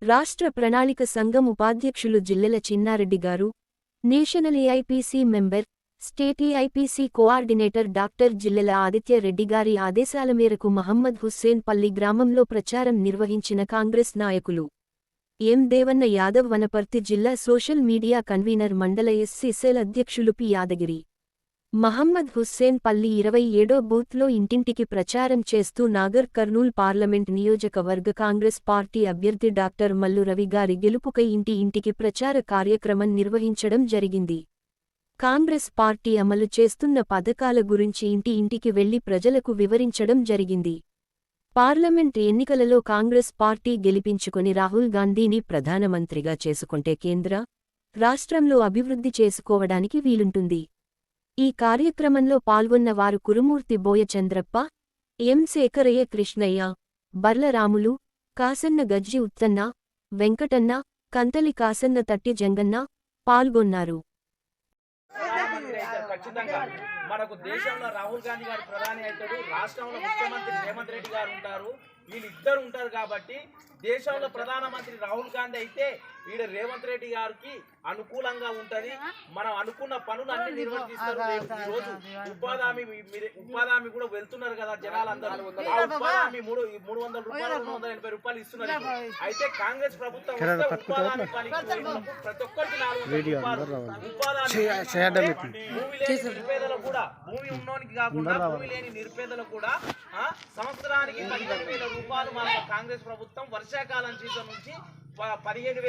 రాష్ట్ర ప్రణాళిక సంఘం ఉపాధ్యక్షులు జిల్లెల చిన్నారెడ్డి గారు, national AIPC member, state AIPC coordinator doctor Jillela Aditya Reddy గారి ఆదేశాల మేరకు మహమ్మద్ హుస్సేన్ పల్లి గ్రామంలో ప్రచారం నిర్వహించిన కాంగ్రెస్ నాయకులు ఎం దేవన్న యాదవ్ వనపర్తి జిల్లా సోషల్ మీడియా కన్వీనర్ మండల ఎస్సీ సెల్ అధ్యక్షులు పి యాదగిరి మహమ్మద్ హుస్సేన్ పల్లి 27 బూత్లో ఇంటింటికి ప్రచారం చేస్తూ నాగర్ కర్నూల్ పార్లమెంట్ నియోజకవర్గ కాంగ్రెస్ పార్టీ అభ్యర్థి డాక్టర్ మల్లు రవి గారి గెలుపుకై ఇంటికి ప్రచార కార్యక్రమం నిర్వహించడం జరిగింది. కాంగ్రెస్ పార్టీ అమలు చేస్తున్న పథకాల గురించి ఇంటికి వెళ్లి ప్రజలకు వివరించడం జరిగింది. పార్లమెంట్ ఎన్నికలలో కాంగ్రెస్ పార్టీ గెలిపించుకొని రాహుల్ గాంధీని ప్రధానమంత్రిగా చేసుకుంటే కేంద్ర, రాష్ట్రంలో అభివృద్ధి చేసుకోవడానికి వీలుంటుంది. ఈ కార్యక్రమంలో పాల్గొన్న వారు కురుమూర్తి బోయ చంద్రప్ప, ఎం శేఖరయ్య కృష్ణయ్య, బర్ల రాములు, కాసన్న గజ్జి ఉత్తన్న, వెంకటన్న, కంతలి కాసన్న తట్టి జంగన్న పాల్గొన్నారు. మనకు దేశంలో రాహుల్ గాంధీ గారు ప్రధాని అవుతాడు, రాష్ట్రంలో ముఖ్యమంత్రి రేవంత్ రెడ్డి గారు ఉంటారు, వీళ్ళిద్దరు ఉంటారు. కాబట్టి దేశంలో ప్రధానమంత్రి రాహుల్ గాంధీ అయితే ఈడ రేవంత్ రెడ్డి గారికి అనుకూలంగా ఉంటది. మనం అనుకున్న పనులు అన్ని నిర్వర్తిస్తారు. ఈరోజు ఉపాధి కూడా వెళ్తున్నారు కదా జనాలందరూ. ఆ ఉపాధి 300 రూపాయలు 380 రూపాయలు ఇస్తున్నారు. అయితే కాంగ్రెస్ ప్రభుత్వం ఉపాధి ప్రతి ఒక్కరికి 400 రూపాయలు నిరుపేదలకు కూడా, భూమి ఉన్నోనికి కాకుండా భూమి లేని నిరుపేదలకు కూడా సంవత్సరానికి 15,000 రూపాయలు మన కాంగ్రెస్ ప్రభుత్వం వర్షాకాలం సీజన్ నుంచి 15,000